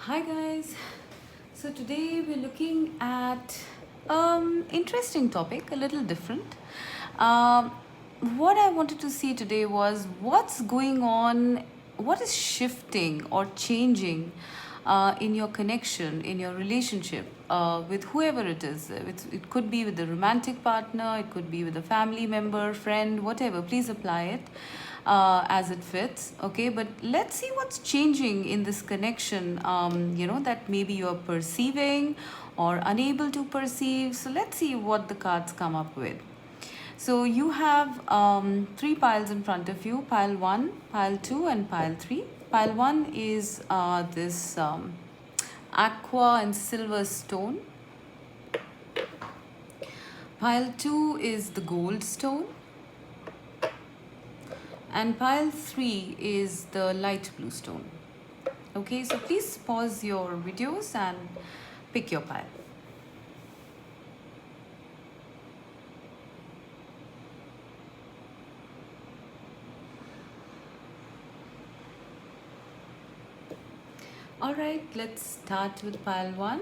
Hi guys. So today we're looking at interesting topic, a little different. Um, what I wanted to see today was what's going on, what is shifting or changing in your connection, in your relationship with whoever it is. It could be with the romantic partner, it could be with a family member, friend, whatever. Please apply it as it fits. Okay, but let's see what's changing in this connection, that maybe you're perceiving or unable to perceive. So let's see what the cards come up with. So you have three piles in front of you: pile 1, pile 2, and pile 3. Pile 1 is this aqua and silver stone. Pile 2 is the gold stone. And pile 3 is the light blue stone. Okay, so please pause your videos and pick your pile. All right, let's start with pile 1.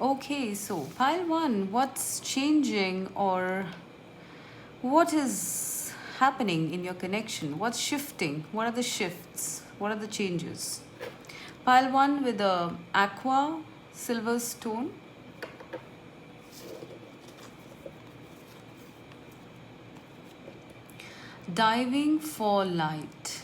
Okay, so pile 1, what's changing or what is happening in your connection? What's shifting? What are the shifts? What are the changes? Pile 1 with the aqua silver stone. Diving for light.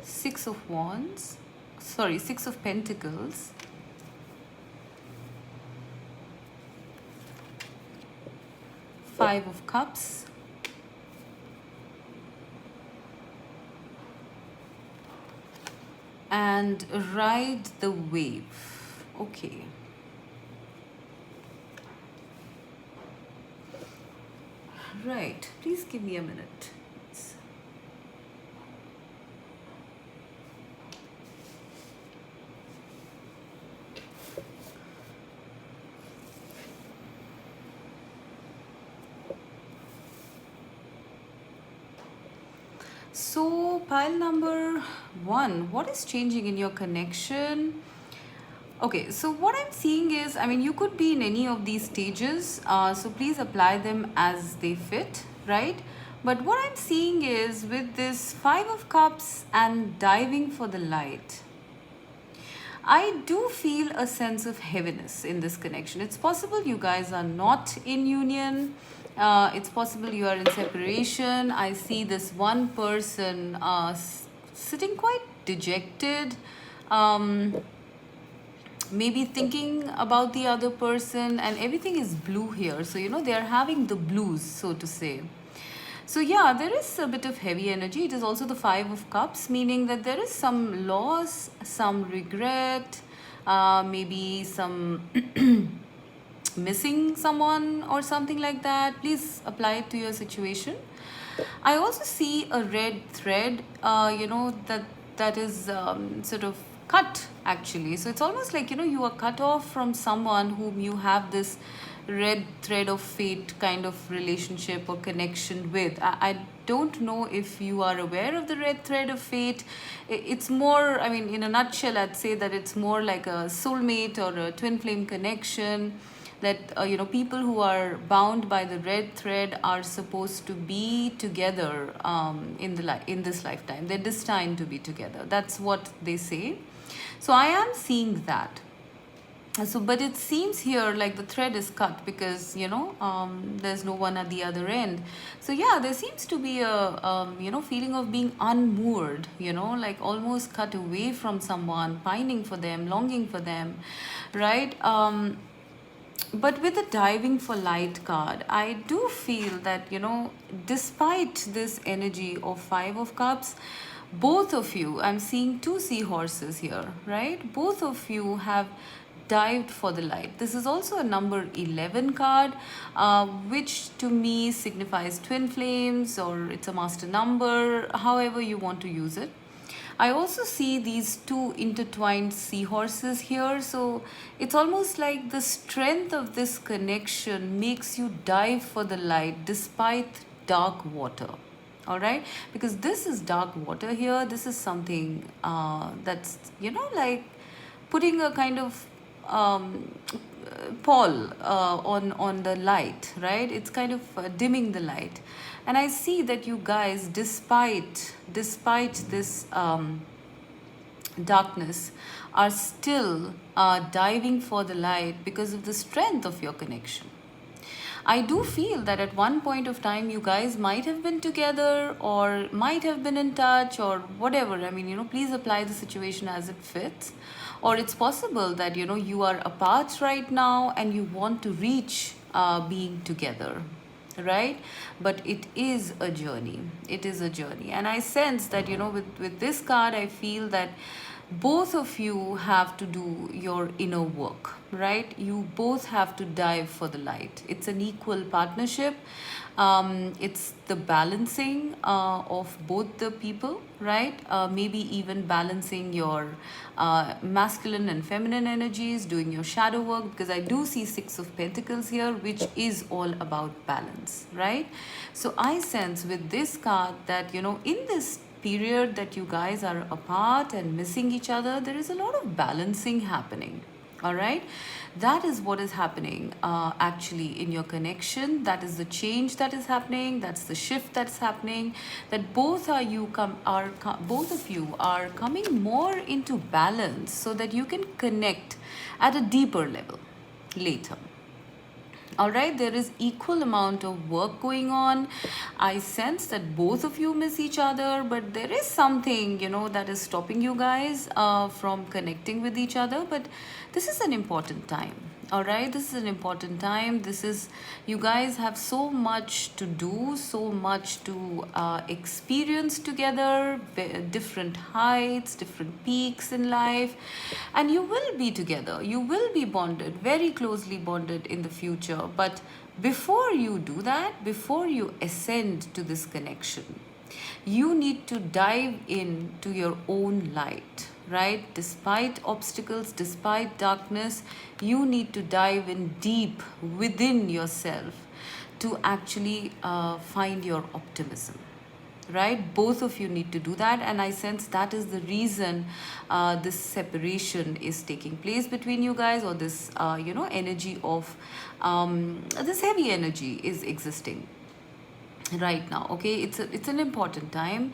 Six of Wands. Sorry, Six of Pentacles. Five of Cups. And ride the wave. Okay. Right. Please give me a minute. So, pile number 1, what is changing in your connection? Okay, so what I'm seeing is, you could be in any of these stages, so please apply them as they fit, right? But what I'm seeing is with this Five of Cups and diving for the light, I do feel a sense of heaviness in this connection. It's possible you guys are not in union. It's possible you are in separation. I see this one person sitting quite dejected, maybe thinking about the other person, and everything is blue here. So, they are having the blues, so to say. So yeah, there is a bit of heavy energy. It is also the Five of Cups, meaning that there is some loss, some regret, maybe some missing someone or something like that. Please apply it to your situation. I also see a red thread, that is sort of cut actually. So it's almost like, you are cut off from someone whom you have this red thread of fate kind of relationship or connection with. I don't know if you are aware of the red thread of fate. It's more, in a nutshell, I'd say that it's more like a soulmate or a twin flame connection, that people who are bound by the red thread are supposed to be together in this lifetime. They're destined to be together. That's what they say. So I am seeing that. So, but it seems here like the thread is cut because there's no one at the other end. So yeah, there seems to be a feeling of being unmoored, like almost cut away from someone, pining for them, longing for them, right? But with the diving for light card, I do feel that, despite this energy of Five of Cups, both of you, I'm seeing two seahorses here, right? Both of you have dived for the light. This is also a number 11 card, which to me signifies twin flames, or it's a master number, however you want to use it. I also see these two intertwined seahorses here. So it's almost like the strength of this connection makes you dive for the light despite dark water. All right, because this is dark water here. This is something that's, like putting a kind of pall on the light, right? It's kind of dimming the light, and I see that you guys, despite this darkness, are still diving for the light because of the strength of your connection. I do feel that at one point of time you guys might have been together or might have been in touch or whatever. I mean, please apply the situation as it fits. Or it's possible that, you are apart right now and you want to reach being together, right? But it is a journey. It is a journey. And I sense that, with this card, I feel that both of you have to do your inner work, right? You both have to dive for the light. It's an equal partnership. It's the balancing of both the people, right? Maybe even balancing your masculine and feminine energies, doing your shadow work, because I do see Six of Pentacles here, which is all about balance, right? So I sense with this card that, in this period that you guys are apart and missing each other, there is a lot of balancing happening. All right, that is what is happening actually in your connection. That is the change that is happening. That's the shift that's happening. That both both of you are coming more into balance so that you can connect at a deeper level later. All right, there is equal amount of work going on. I sense that both of you miss each other, but there is something, that is stopping you guys from connecting with each other. But this is an important time. All right, this is an important time. You guys have so much to do, so much to experience together, different heights, different peaks in life, and you will be together. You will be bonded, very closely bonded in the future. But before you do that, before you ascend to this connection, you need to dive into your own light, right? Despite obstacles, despite darkness, you need to dive in deep within yourself to actually find your optimism, right? Both of you need to do that, and I sense that is the reason this separation is taking place between you guys, or this energy of this heavy energy is existing right now. Okay, it's an important time.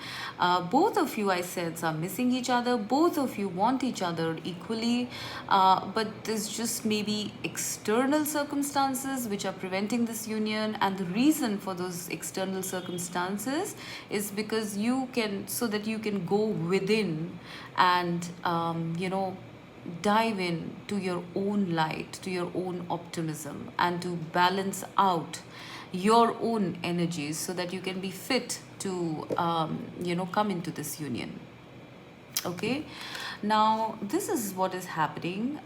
Both of you, I sense, are missing each other. Both of you want each other equally, but there's just maybe external circumstances which are preventing this union, and the reason for those external circumstances is because so that you can go within and dive in to your own light, to your own optimism, and to balance out your own energies so that you can be fit to come into this union. Okay, now this is what is happening.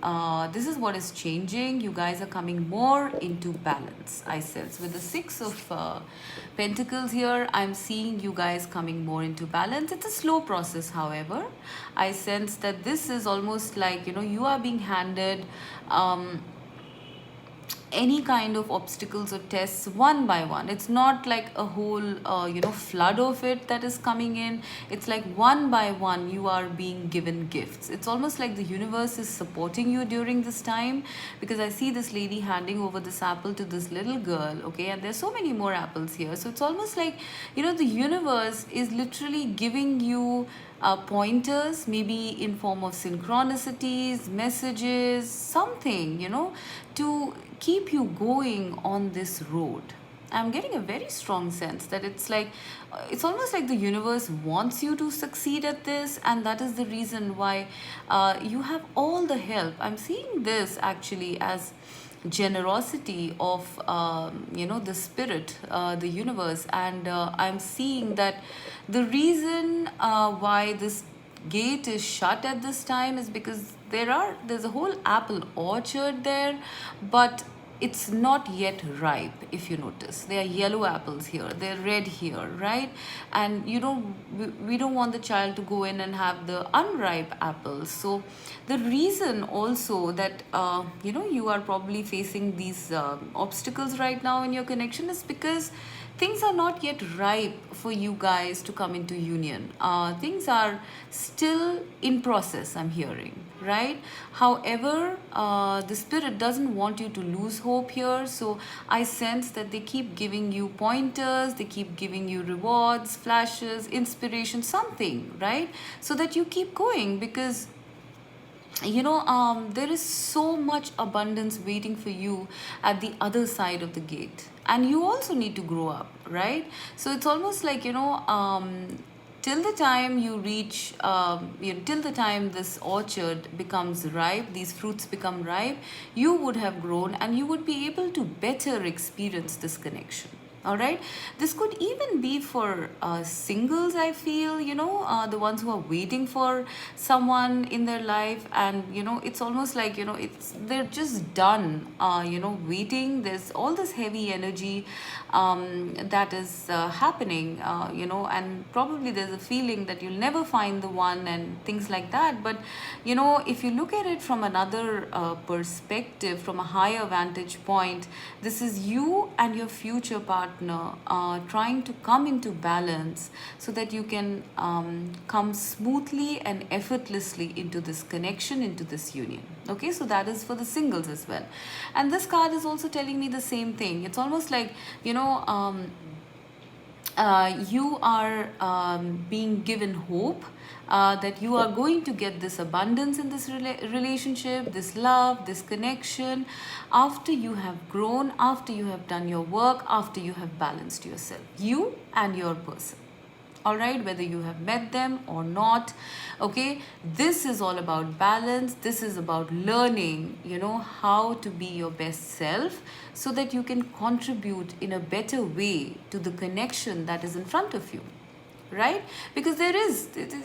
This is what is changing. You guys are coming more into balance, I sense. With the Six of Pentacles here, I'm seeing you guys coming more into balance. It's a slow process, however. I sense that this is almost like, you are being handed any kind of obstacles or tests one by one. It's not like a whole flood of it that is coming in. It's like one by one you are being given gifts. It's almost like the universe is supporting you during this time, because I see this lady handing over this apple to this little girl. Okay, and there's so many more apples here. So it's almost like the universe is literally giving you pointers, maybe in form of synchronicities, messages, something, to keep you going on this road. I'm getting a very strong sense that it's like, it's almost like the universe wants you to succeed at this, and that is the reason why you have all the help. I'm seeing this actually as generosity of the spirit, the universe, and I'm seeing that the reason why this gate is shut at this time is because there's a whole apple orchard there, but it's not yet ripe. If you notice, there are yellow apples here, they're red here, right? And we don't want the child to go in and have the unripe apples. So the reason also that you are probably facing these obstacles right now in your connection is because things are not yet ripe for you guys to come into union. Things are still in process, I'm hearing, right? However, the spirit doesn't want you to lose hope here. So I sense that they keep giving you pointers, they keep giving you rewards, flashes, inspiration, something, right? So that you keep going, because there is so much abundance waiting for you at the other side of the gate, and you also need to grow up, right? So it's almost like, till the time you reach, till the time this orchard becomes ripe, these fruits become ripe, you would have grown and you would be able to better experience this connection. All right, this could even be for singles, I feel, the ones who are waiting for someone in their life, and it's almost like, they're just done waiting. There's all this heavy energy that is happening, and probably there's a feeling that you'll never find the one and things like that. But if you look at it from another perspective, from a higher vantage point, this is you and your future partner trying to come into balance, so that you can come smoothly and effortlessly into this connection, into this union. Okay, so that is for the singles as well. And this card is also telling me the same thing. It's almost like, you are being given hope that you are going to get this abundance in this relationship, this love, this connection, after you have grown, after you have done your work, after you have balanced yourself, you and your person. All right, whether you have met them or not. Okay, this is all about balance. This is about learning, how to be your best self, so that you can contribute in a better way to the connection that is in front of you, right? Because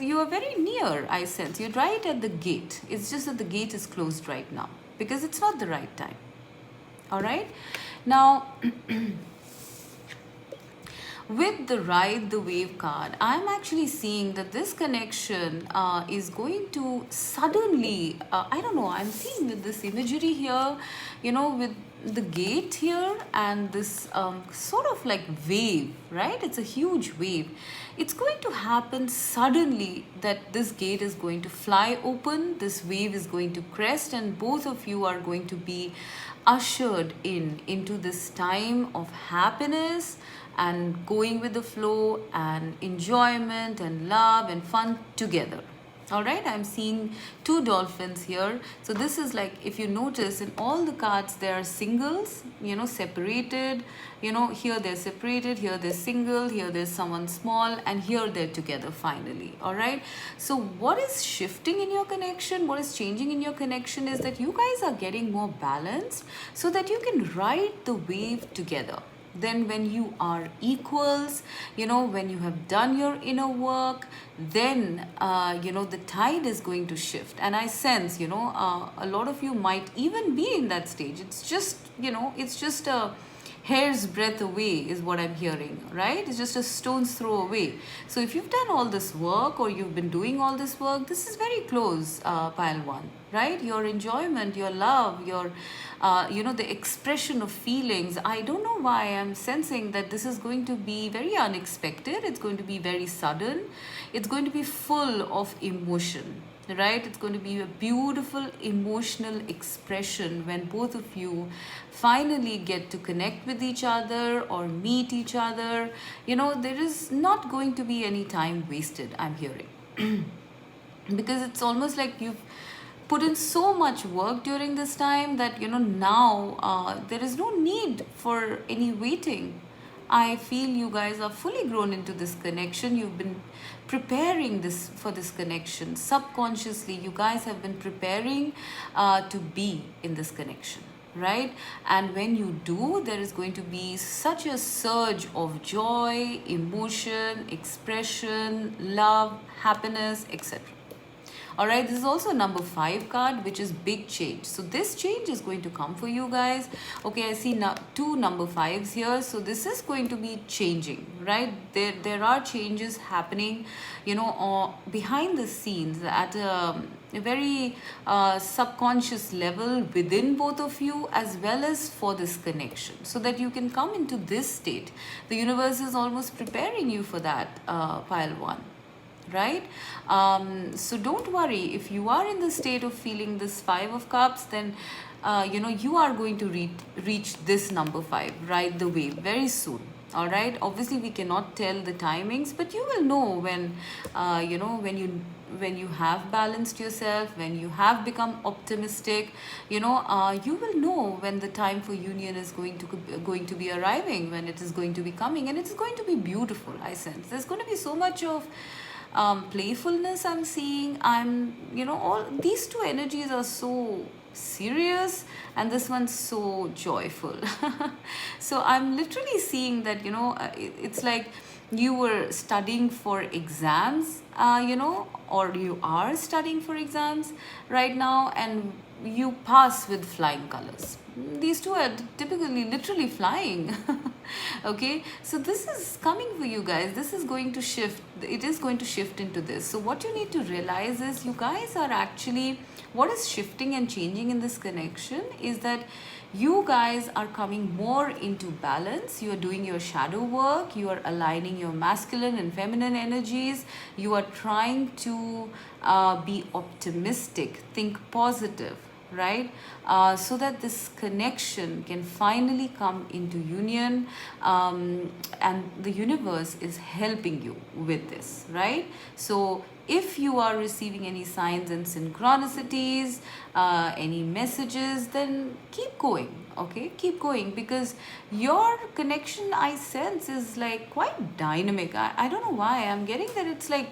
you are very near, I sense. You're right at the gate. It's just that the gate is closed right now because it's not the right time. All right, now with the Ride the Wave card, I'm actually seeing that this connection is going to suddenly, I don't know, I'm seeing with this imagery here, with the gate here and this sort of like wave, right? It's a huge wave. It's going to happen suddenly that this gate is going to fly open, this wave is going to crest, and both of you are going to be ushered into this time of happiness and going with the flow and enjoyment and love and fun together. All right, I'm seeing two dolphins here. So this is like, if you notice, in all the cards there are singles, separated, here they're separated, here they're single, here there's someone small, and here they're together finally. All right, so what is shifting in your connection, what is changing in your connection is that you guys are getting more balanced, so that you can ride the wave together. Then when you are equals, when you have done your inner work, then the tide is going to shift. And I sense, a lot of you might even be in that stage. It's just, it's just a hair's breadth away is what I'm hearing, right? It's just a stone's throw away. So if you've done all this work, or you've been doing all this work, this is very close, pile one, right? Your enjoyment, your love, your the expression of feelings. I don't know why I'm sensing that this is going to be very unexpected. It's going to be very sudden. It's going to be full of emotion, right? It's going to be a beautiful emotional expression when both of you finally get to connect with each other or meet each other. There is not going to be any time wasted, I'm hearing. Because it's almost like you've put in so much work during this time that now there is no need for any waiting. I feel you guys are fully grown into this connection. You've been preparing for this connection subconsciously. You guys have been preparing to be in this connection, right? And when you do, there is going to be such a surge of joy, emotion, expression, love, happiness, etc. All right, this is also a number 5 card, which is big change. So this change is going to come for you guys. Okay, I see now two number 5s here. So this is going to be changing, right? There are changes happening, behind the scenes at a very subconscious level within both of you, as well as for this connection, so that you can come into this state. The universe is almost preparing you for that, pile 1, right? So don't worry if you are in the state of feeling this 5 of cups. Then you are going to reach this number 5 right the way very soon. All right, obviously we cannot tell the timings, but you will know when when you have balanced yourself, when you have become optimistic. You will know when the time for union is going to be arriving, when it is going to be coming, and it's going to be beautiful. I sense there's going to be so much of playfulness. I'm seeing. All these two energies are so serious, and this one's so joyful. So I'm literally seeing that, it's like you were studying for exams, or you are studying for exams right now, and you pass with flying colors. These two are typically literally flying. Okay, so this is coming for you guys. This is going to shift. It is going to shift into this. So what you need to realize is, you guys are actually, what is shifting and changing in this connection is that you guys are coming more into balance. You are doing your shadow work. You are aligning your masculine and feminine energies. You are trying to be optimistic, think positive, right? So that this connection can finally come into union, and the universe is helping you with this, right? So if you are receiving any signs and synchronicities, any messages, then keep going. Okay, keep going, because your connection, I sense, is like quite dynamic. I don't know why I'm getting that it's like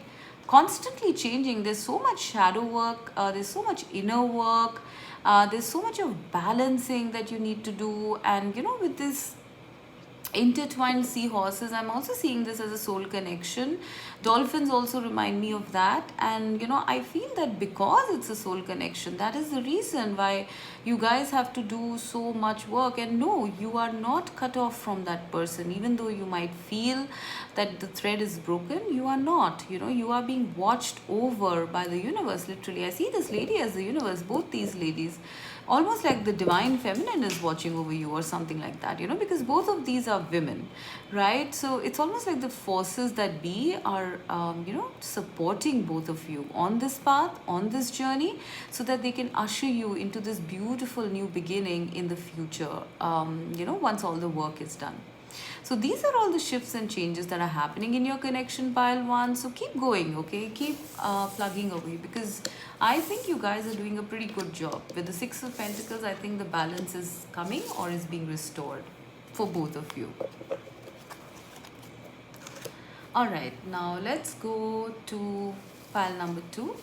constantly changing. There's so much shadow work, there's so much inner work, there's so much of balancing that you need to do. And with this intertwined seahorses, I'm also seeing this as a soul connection. Dolphins also remind me of that. And I feel that because it's a soul connection, that is the reason why you guys have to do so much work. And no, you are not cut off from that person. Even though you might feel that the thread is broken, you are not. You are being watched over by the universe. Literally, I see this lady as the universe, both these ladies, almost like the divine feminine is watching over you, or something like that, because both of these are women, right? So it's almost like the forces that be are supporting both of you on this path, on this journey, so that they can usher you into this beautiful new beginning in the future, once all the work is done. So these are all the shifts and changes that are happening in your connection, pile 1. So keep going, okay? Keep plugging away, because I think you guys are doing a pretty good job. With the 6 of Pentacles, I think the balance is coming or is being restored for both of you. All right, now let's go to pile number 2.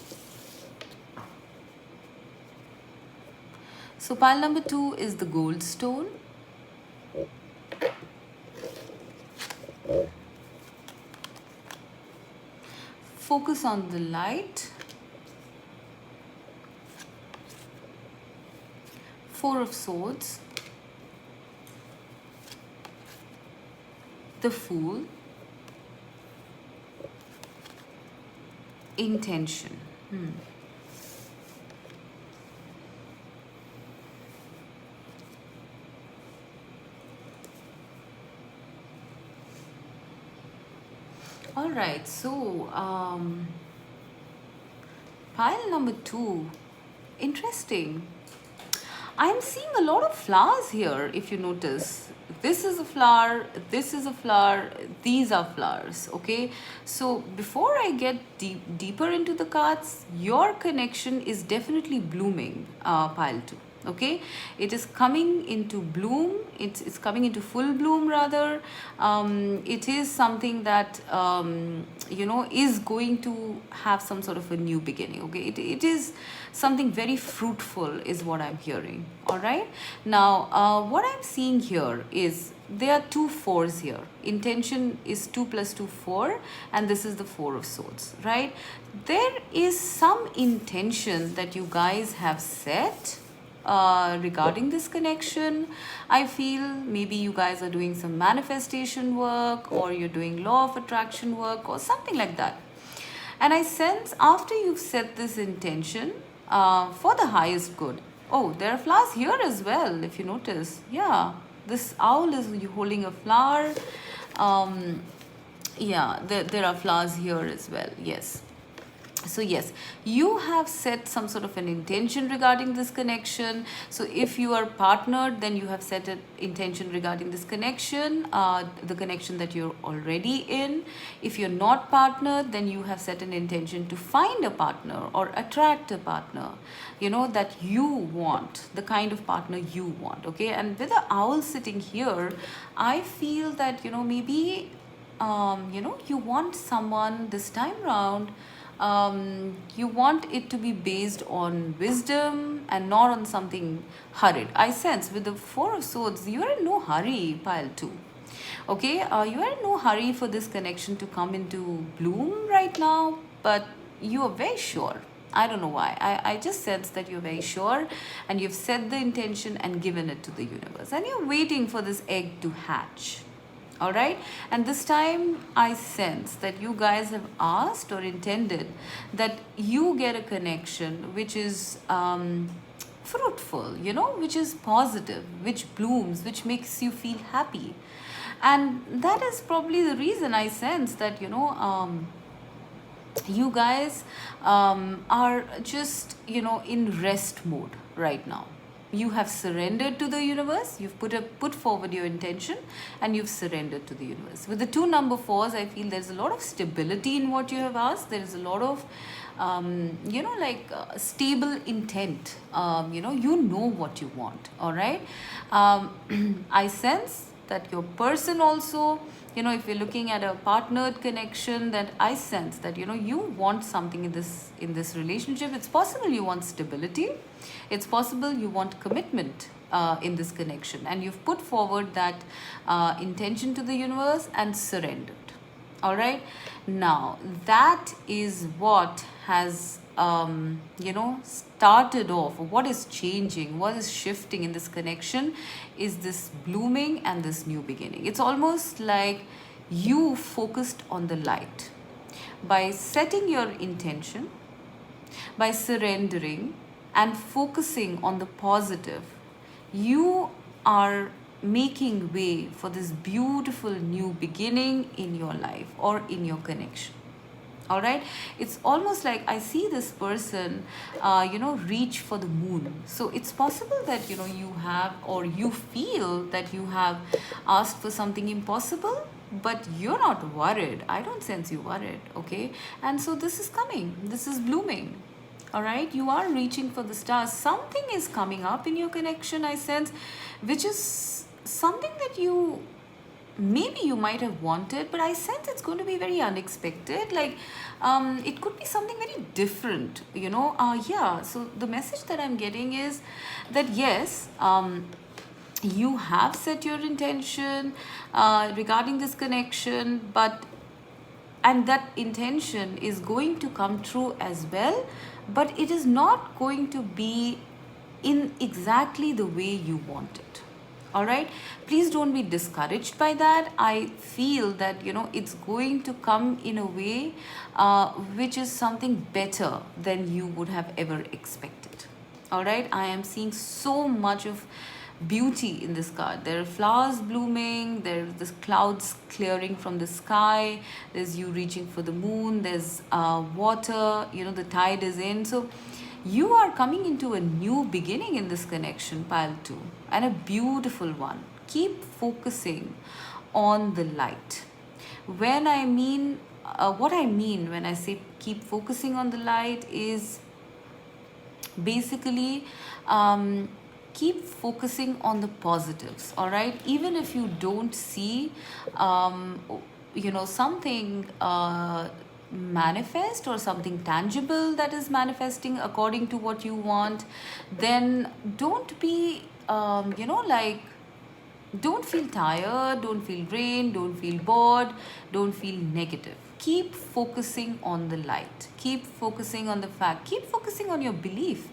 So pile number 2 is the gold stone. Focus on the light. 4 of Swords. The Fool. Intention. All right, so pile number 2, interesting. I'm seeing a lot of flowers here. If you notice, this is a flower, this is a flower, these are flowers. Okay, so before I get deeper into the cards, your connection is definitely blooming, pile 2. Okay, it is coming into bloom, it's coming into full bloom rather. It is something that is going to have some sort of a new beginning. Okay, it is something very fruitful is what I'm hearing. All right, now what I'm seeing here is there are two fours here. Intention is 2 plus 2 4, and this is the 4 of swords, right? There is some intention that you guys have set regarding this connection. I feel maybe you guys are doing some manifestation work, or you're doing law of attraction work, or something like that. And I sense after you've set this intention for the highest good. Oh, there are flowers here as well, if you notice. Yeah, this owl is holding a flower. Yeah, there are flowers here as well. Yes. So yes, you have set some sort of an intention regarding this connection. So if you are partnered, then you have set an intention regarding this connection, the connection that you're already in. If you're not partnered, then you have set an intention to find a partner or attract a partner, that you want, the kind of partner you want. Okay, and with the owl sitting here, I feel that maybe you want someone this time around. You want it to be based on wisdom and not on something hurried. I sense with the 4 of swords, you are in no hurry, pile 2. Okay, you are in no hurry for this connection to come into bloom right now, but you are very sure. I don't know why. I just sense that you're very sure, and you've set the intention and given it to the universe, and you're waiting for this egg to hatch. All right, and this time I sense that you guys have asked or intended that you get a connection which is fruitful, which is positive, which blooms, which makes you feel happy. And that is probably the reason I sense that you guys are just in rest mode right now. You have surrendered to the universe. You've put forward your intention, and you've surrendered to the universe. With the 2 number 4s, I feel there's a lot of stability in what you have asked. There is a lot of stable intent. You know what you want. All right. I sense that your person also, if you're looking at a partnered connection, that I sense that you want something in this relationship. It's possible you want stability. It's possible you want commitment in this connection, and you've put forward that intention to the universe and surrendered. All right, now that is what has started off. What is changing, what is shifting in this connection is this blooming and this new beginning. It's almost like you focused on the light by setting your intention, by surrendering and focusing on the positive. You are making way for this beautiful new beginning in your life or in your connection. All right, it's almost like I see this person reach for the moon. So it's possible that you have, or you feel that you have asked for something impossible, but you're not worried. I don't sense you worried. Okay, and so this is coming, this is blooming. All right, you are reaching for the stars. Something is coming up in your connection, I sense, which is something that maybe you might have wanted, but I sense it's going to be very unexpected. Like it could be something very different, yeah. So the message that I'm getting is that yes, you have set your intention regarding this connection, and that intention is going to come true as well, but it is not going to be in exactly the way you want it. All right, please don't be discouraged by that. I feel that it's going to come in a way which is something better than you would have ever expected. All right, I am seeing so much of beauty in this card. There are flowers blooming, there's this clouds clearing from the sky, there's you reaching for the moon, there's water, the tide is in. So you are coming into a new beginning in this connection, pile 2, and a beautiful one. Keep focusing on the light. What I mean when I say keep focusing on the light is basically keep focusing on the positives, all right? Even if you don't see um, something manifest, or something tangible that is manifesting according to what you want, then don't be like, don't feel tired, don't feel drained, don't feel bored, don't feel negative. Keep focusing on the light. Keep focusing on the fact. Keep focusing on your belief.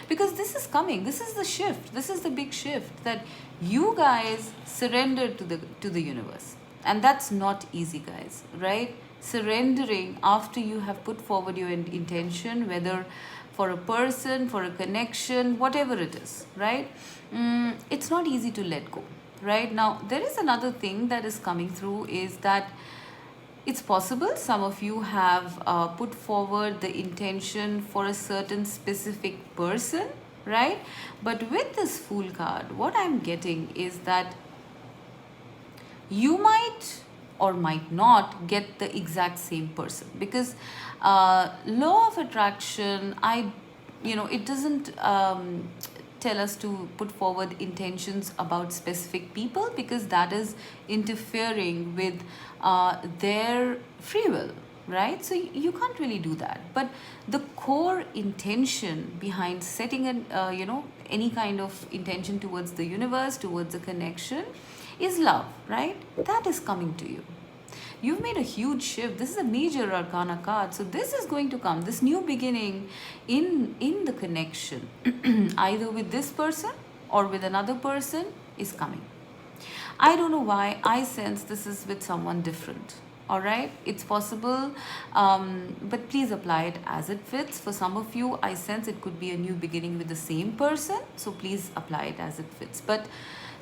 Because this is coming. This is the shift. This is the big shift that you guys surrender to the universe. And that's not easy, guys, right? Surrendering after you have put forward your intention, whether for a person, for a connection, whatever it is, right? It's not easy to let go, right? Now, there is another thing that is coming through, is that it's possible some of you have put forward the intention for a certain specific person, right? But with this Fool card, what I'm getting is that you might or might not get the exact same person, because law of attraction, it doesn't tell us to put forward intentions about specific people, because that is interfering with their free will, right? So you can't really do that. But the core intention behind setting any kind of intention towards the universe, towards a connection, is love, right? That is coming to you. You've made a huge shift. This is a major arcana card. So this is going to come, this new beginning in the connection, either with this person or with another person, is coming. I don't know why I sense this is with someone different. All right, it's possible, but please apply it as it fits. For some of you, I sense it could be a new beginning with the same person. So please apply it as it fits. But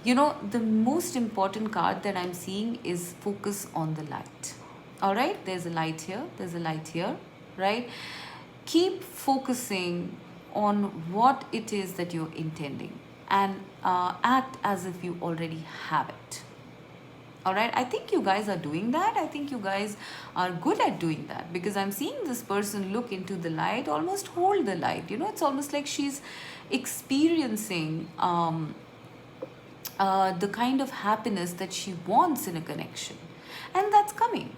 the most important card that I'm seeing is focus on the light. All right, there's a light here, there's a light here, right? Keep focusing on what it is that you're intending, and act as if you already have it. All right, I think you guys are doing that. I think you guys are good at doing that, because I'm seeing this person look into the light, almost hold the light. It's almost like she's experiencing the kind of happiness that she wants in a connection. And that's coming.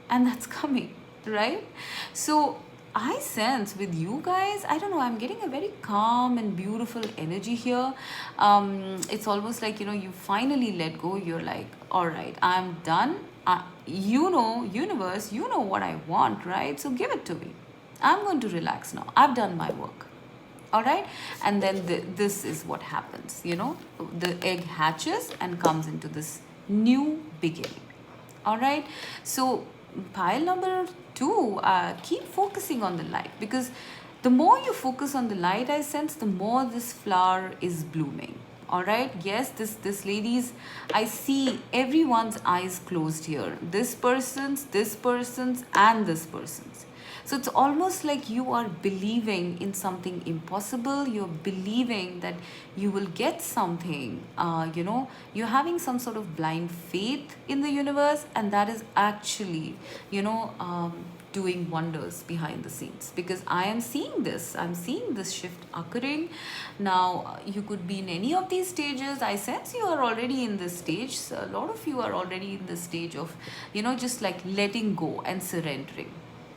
And that's coming, right? So I sense with you guys, I don't know, I'm getting a very calm and beautiful energy here. It's almost like, you finally let go. You're like, all right, I'm done. Universe, you know what I want, right? So give it to me. I'm going to relax now. I've done my work. All right, and then this is what happens. The egg hatches and comes into this new beginning. All right, so pile number 2, keep focusing on the light, because the more you focus on the light, I sense, the more this flower is blooming. All right, yes, this lady's, I see everyone's eyes closed here, this person's, and this person's. So it's almost like you are believing in something impossible. You're believing that you will get something. You're having some sort of blind faith in the universe, and that is actually, doing wonders behind the scenes, because I am seeing this. I'm seeing this shift occurring. Now, you could be in any of these stages. I sense you are already in this stage. So a lot of you are already in this stage of, just like letting go and surrendering.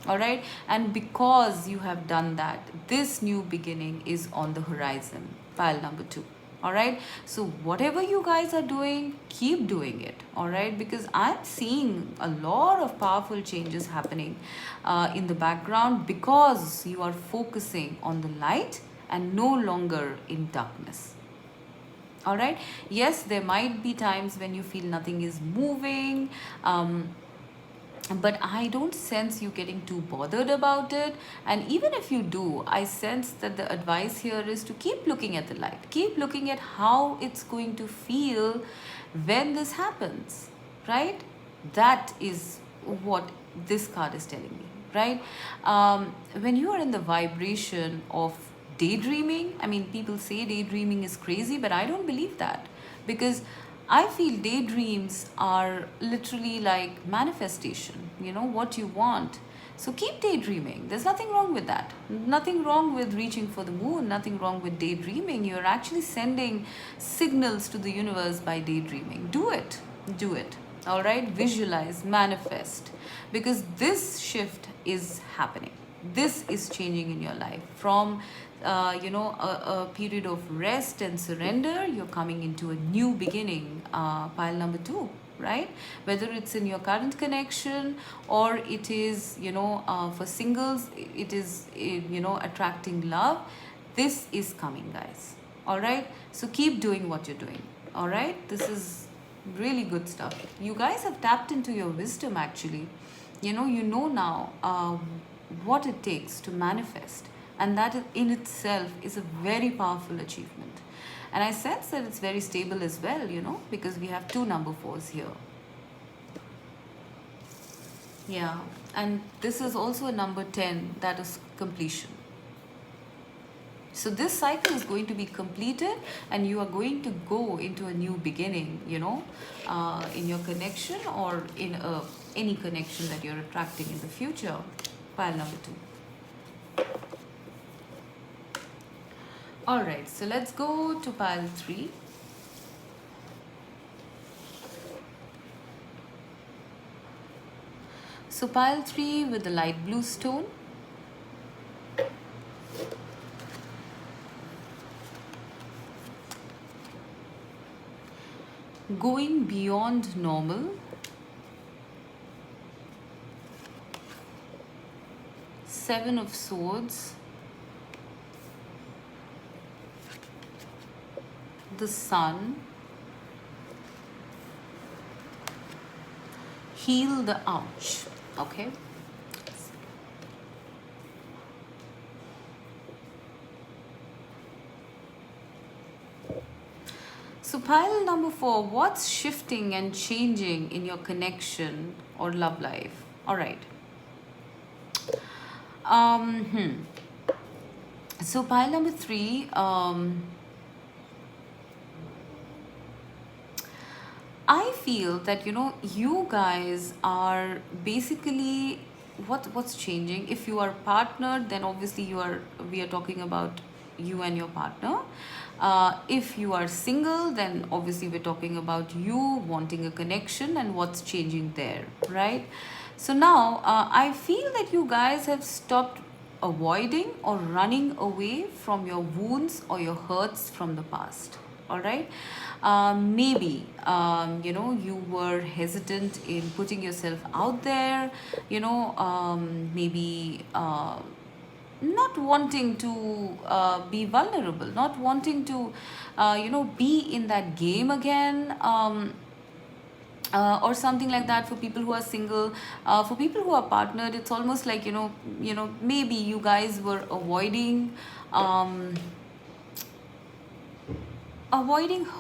All right, and because you have done that, this new beginning is on the horizon. Pile number 2. All right, so whatever you guys are doing, keep doing it. All right, because I'm seeing a lot of powerful changes happening in the background, because you are focusing on the light and no longer in darkness. All right, yes, there might be times when you feel nothing is moving, but I don't sense you getting too bothered about it. And even if you do, I sense that the advice here is to keep looking at the light. Keep looking at how it's going to feel when this happens, right? That is what this card is telling me, right? When you are in the vibration of daydreaming, I mean, people say daydreaming is crazy, but I don't believe that, because I feel daydreams are literally like manifestation, what you want. So keep daydreaming. There's nothing wrong with that. Nothing wrong with reaching for the moon, nothing wrong with daydreaming. You're actually sending signals to the universe by daydreaming. Do it. Do it. All right? Visualize, manifest. Because this shift is happening. This is changing in your life. From a period of rest and surrender, you're coming into a new beginning, pile number 2, right? Whether it's in your current connection, or it is, for singles, it is, attracting love. This is coming, guys. All right? So keep doing what you're doing. All right? This is really good stuff. You guys have tapped into your wisdom, actually. You know now what it takes to manifest, and that in itself is a very powerful achievement. And I sense that it's very stable as well, because we have 2 number 4s here. Yeah, and this is also a number 10, that is completion. So this cycle is going to be completed, and you are going to go into a new beginning, in your connection, or in any connection that you're attracting in the future. Pile number 2. Alright, so let's go to pile 3. So pile 3 with the light blue stone. Going beyond normal. Seven of Swords. The Sun. Heal the ouch. Okay. So pile number 4, what's shifting and changing in your connection or love life? All right. So pile number 3, I feel that you guys are basically what's changing. If you are partnered, then obviously we are talking about you and your partner. If you are single, then obviously we're talking about you wanting a connection and what's changing there, right? So now I feel that you guys have stopped avoiding or running away from your wounds or your hurts from the past. All right. Maybe you were hesitant in putting yourself out there, maybe not wanting to be vulnerable, not wanting to be in that game again, or something like that. For people who are single, for people who are partnered, it's almost like maybe you guys were avoiding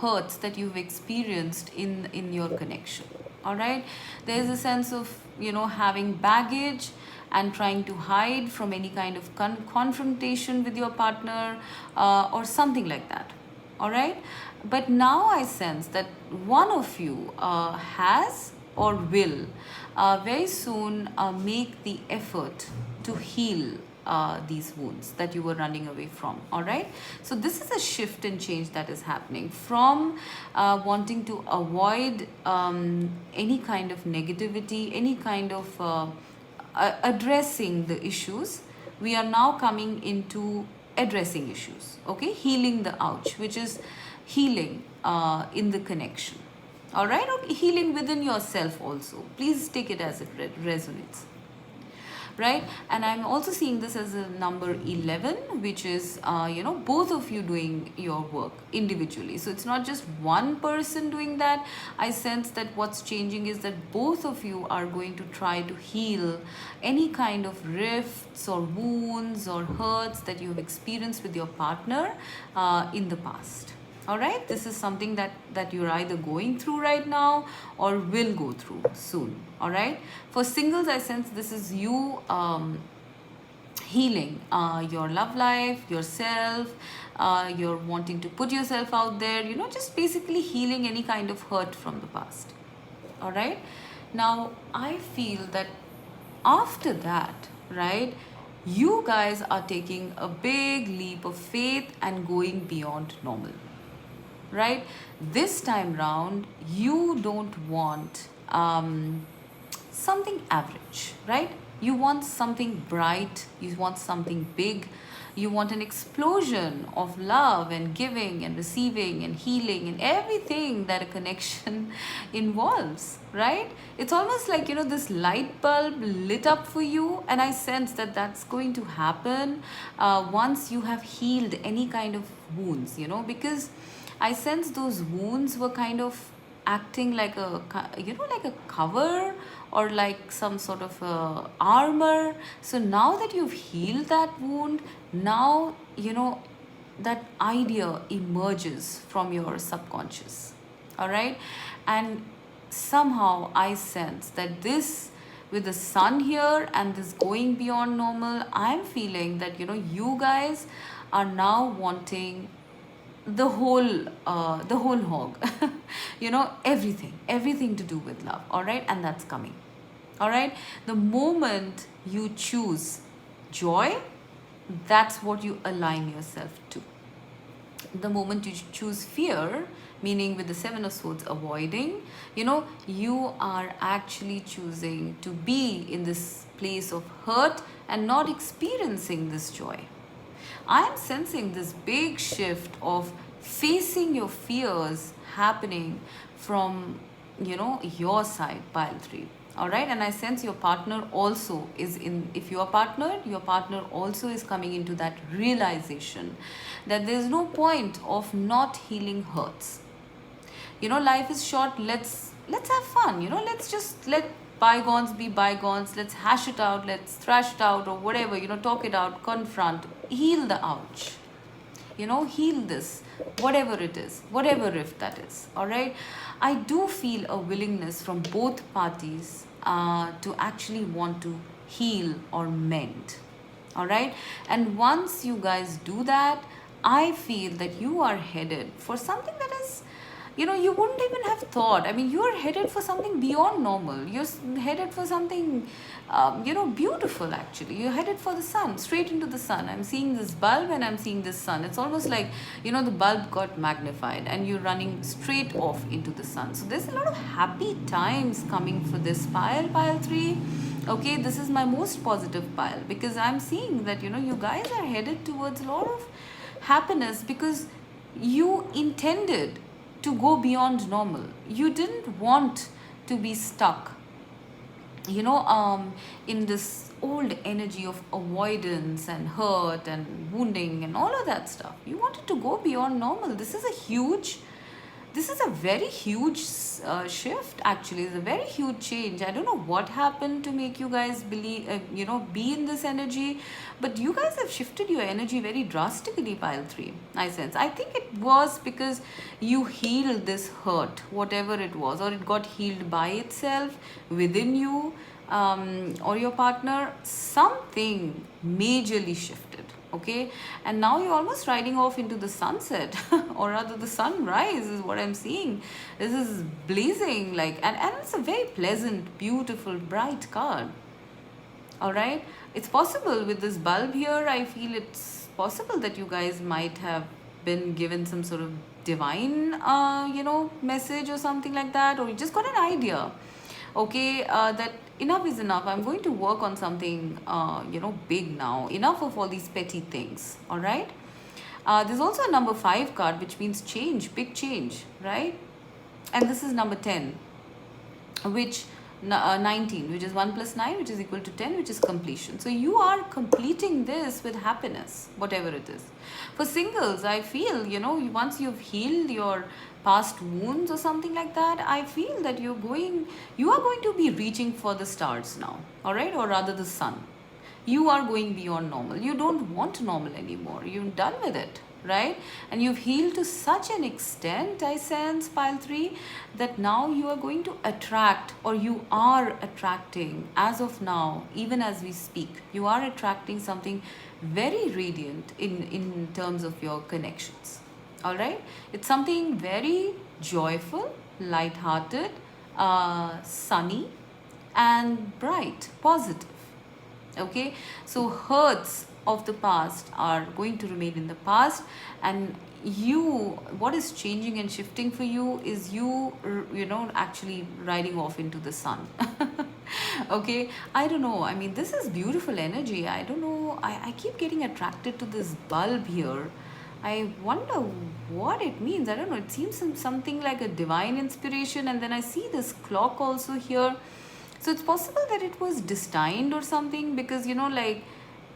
hurts that you've experienced in your connection. All right, there's a sense of having baggage and trying to hide from any kind of confrontation with your partner, or something like that. All right, but now I sense that one of you has or will very soon make the effort to heal these wounds that you were running away from. All right, so this is a shift and change that is happening from wanting to avoid any kind of negativity, any kind of addressing the issues. We are now coming into addressing issues, okay, healing the ouch, which is healing in the connection. All right, or healing within yourself also. Please take it as it resonates. Right, and I'm also seeing this as a number 11, which is both of you doing your work individually. So it's not just one person doing that. I sense that what's changing is that both of you are going to try to heal any kind of rifts or wounds or hurts that you have experienced with your partner in the past. All right, this is something that you're either going through right now or will go through soon. All right, for singles, I sense this is you healing your love life, yourself. You're wanting to put yourself out there, just basically healing any kind of hurt from the past. All right, now I feel that after that, right, you guys are taking a big leap of faith and going beyond normal, right? This time round, you don't want something average, right? You want something bright, you want something big, you want an explosion of love and giving and receiving and healing and everything that a connection involves, right? It's almost like, this light bulb lit up for you, and I sense that that's going to happen once you have healed any kind of wounds, because I sense those wounds were kind of acting like like a cover or like some sort of armor. So now that you've healed that wound, now that idea emerges from your subconscious. All right, and somehow I sense that this, with the sun here and this going beyond normal, I'm feeling that you guys are now wanting the whole hog. Everything to do with love. All right, and that's coming. All right, the moment you choose joy, that's what you align yourself to. The moment you choose fear, meaning with the Seven of Swords, avoiding, you are actually choosing to be in this place of hurt and not experiencing this joy. I am sensing this big shift of facing your fears happening from, your side, pile 3. All right, and I sense your partner also is in, if you are partnered, your partner also is coming into that realization that there's no point of not healing hurts. Life is short. Let's have fun. Let's just let bygones be bygones. Let's hash it out. Let's thrash it out, or whatever. Talk it out, confront, heal the ouch. Heal this, whatever it is, whatever rift that is. All right, I do feel a willingness from both parties to actually want to heal or mend. All right, and once you guys do that, I feel that you are headed for something that is, you wouldn't even have thought. I mean, you are headed for something beyond normal. You're headed for something, beautiful actually. You're headed for the sun, straight into the sun. I'm seeing this bulb and I'm seeing this sun. It's almost like, the bulb got magnified and you're running straight off into the sun. So there's a lot of happy times coming for this pile 3. Okay, this is my most positive pile, because I'm seeing that, you guys are headed towards a lot of happiness because you intended to go beyond normal. You didn't want to be stuck, in this old energy of avoidance and hurt and wounding and all of that stuff. You wanted to go beyond normal. This is a very huge shift actually. It's a very huge change. I don't know what happened to make you guys believe, be in this energy, but you guys have shifted your energy very drastically, pile 3. I sense. I think it was because you healed this hurt, whatever it was, or it got healed by itself within you, or your partner. Something majorly shifted. Okay, and now you're almost riding off into the sunset, or rather the sunrise is what I'm seeing. This is blazing, and it's a very pleasant, beautiful, bright card. All right, it's possible with this bulb here. I feel it's possible that you guys might have been given some sort of divine message or something like that, or you just got an idea, okay, that enough is enough. I'm going to work on something, big now. Enough of all these petty things. All right. There's also a number 5 card, which means change, big change, right? And this is number 10, which 19, which is 1 plus 9, which is equal to 10, which is completion. So you are completing this with happiness, whatever it is. For singles, I feel, once you've healed your past wounds or something like that, I feel that you are going to be reaching for the stars now, all right, or rather the sun. You are going beyond normal. You don't want normal anymore. You're done with it, right? And you've healed to such an extent, I sense, pile 3, that now you are going to attract, or you are attracting, as of now, even as we speak, you are attracting something very radiant in terms of your connections. All right, it's something very joyful, light-hearted, sunny, and bright, positive. Okay, so hurts of the past are going to remain in the past, and you, what is changing and shifting for you is you, actually riding off into the sun. Okay, I don't know, I mean, this is beautiful energy. I don't know, I keep getting attracted to this bulb here. I wonder what it means. I don't know. It seems something like a divine inspiration. And then I see this clock also here. So it's possible that it was destined or something, because, like,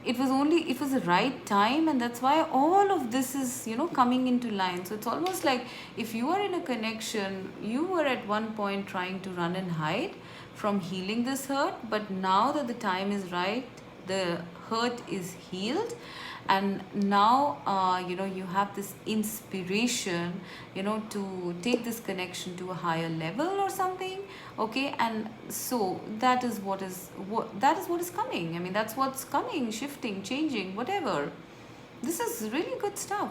it was the right time, and that's why all of this is, coming into line. So it's almost like if you are in a connection, you were at one point trying to run and hide from healing this hurt, but now that the time is right, the hurt is healed, and now you have this inspiration, to take this connection to a higher level or something. Okay, and so that is what is coming. I mean, that's what's coming, shifting, changing, whatever. This is really good stuff,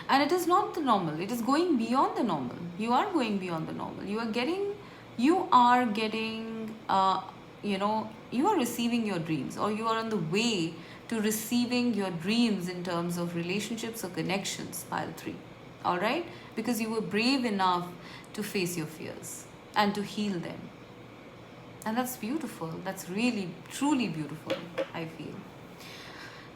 and it is not the normal, it is going beyond the normal. You are going beyond the normal. You are receiving your dreams, or you are on the way to receiving your dreams in terms of relationships or connections, pile 3. All right, because you were brave enough to face your fears and to heal them, and that's beautiful. That's really truly beautiful, I feel.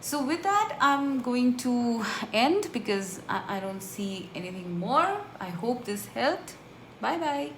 So with that, I'm going to end, because I don't see anything more. I hope this helped. Bye bye.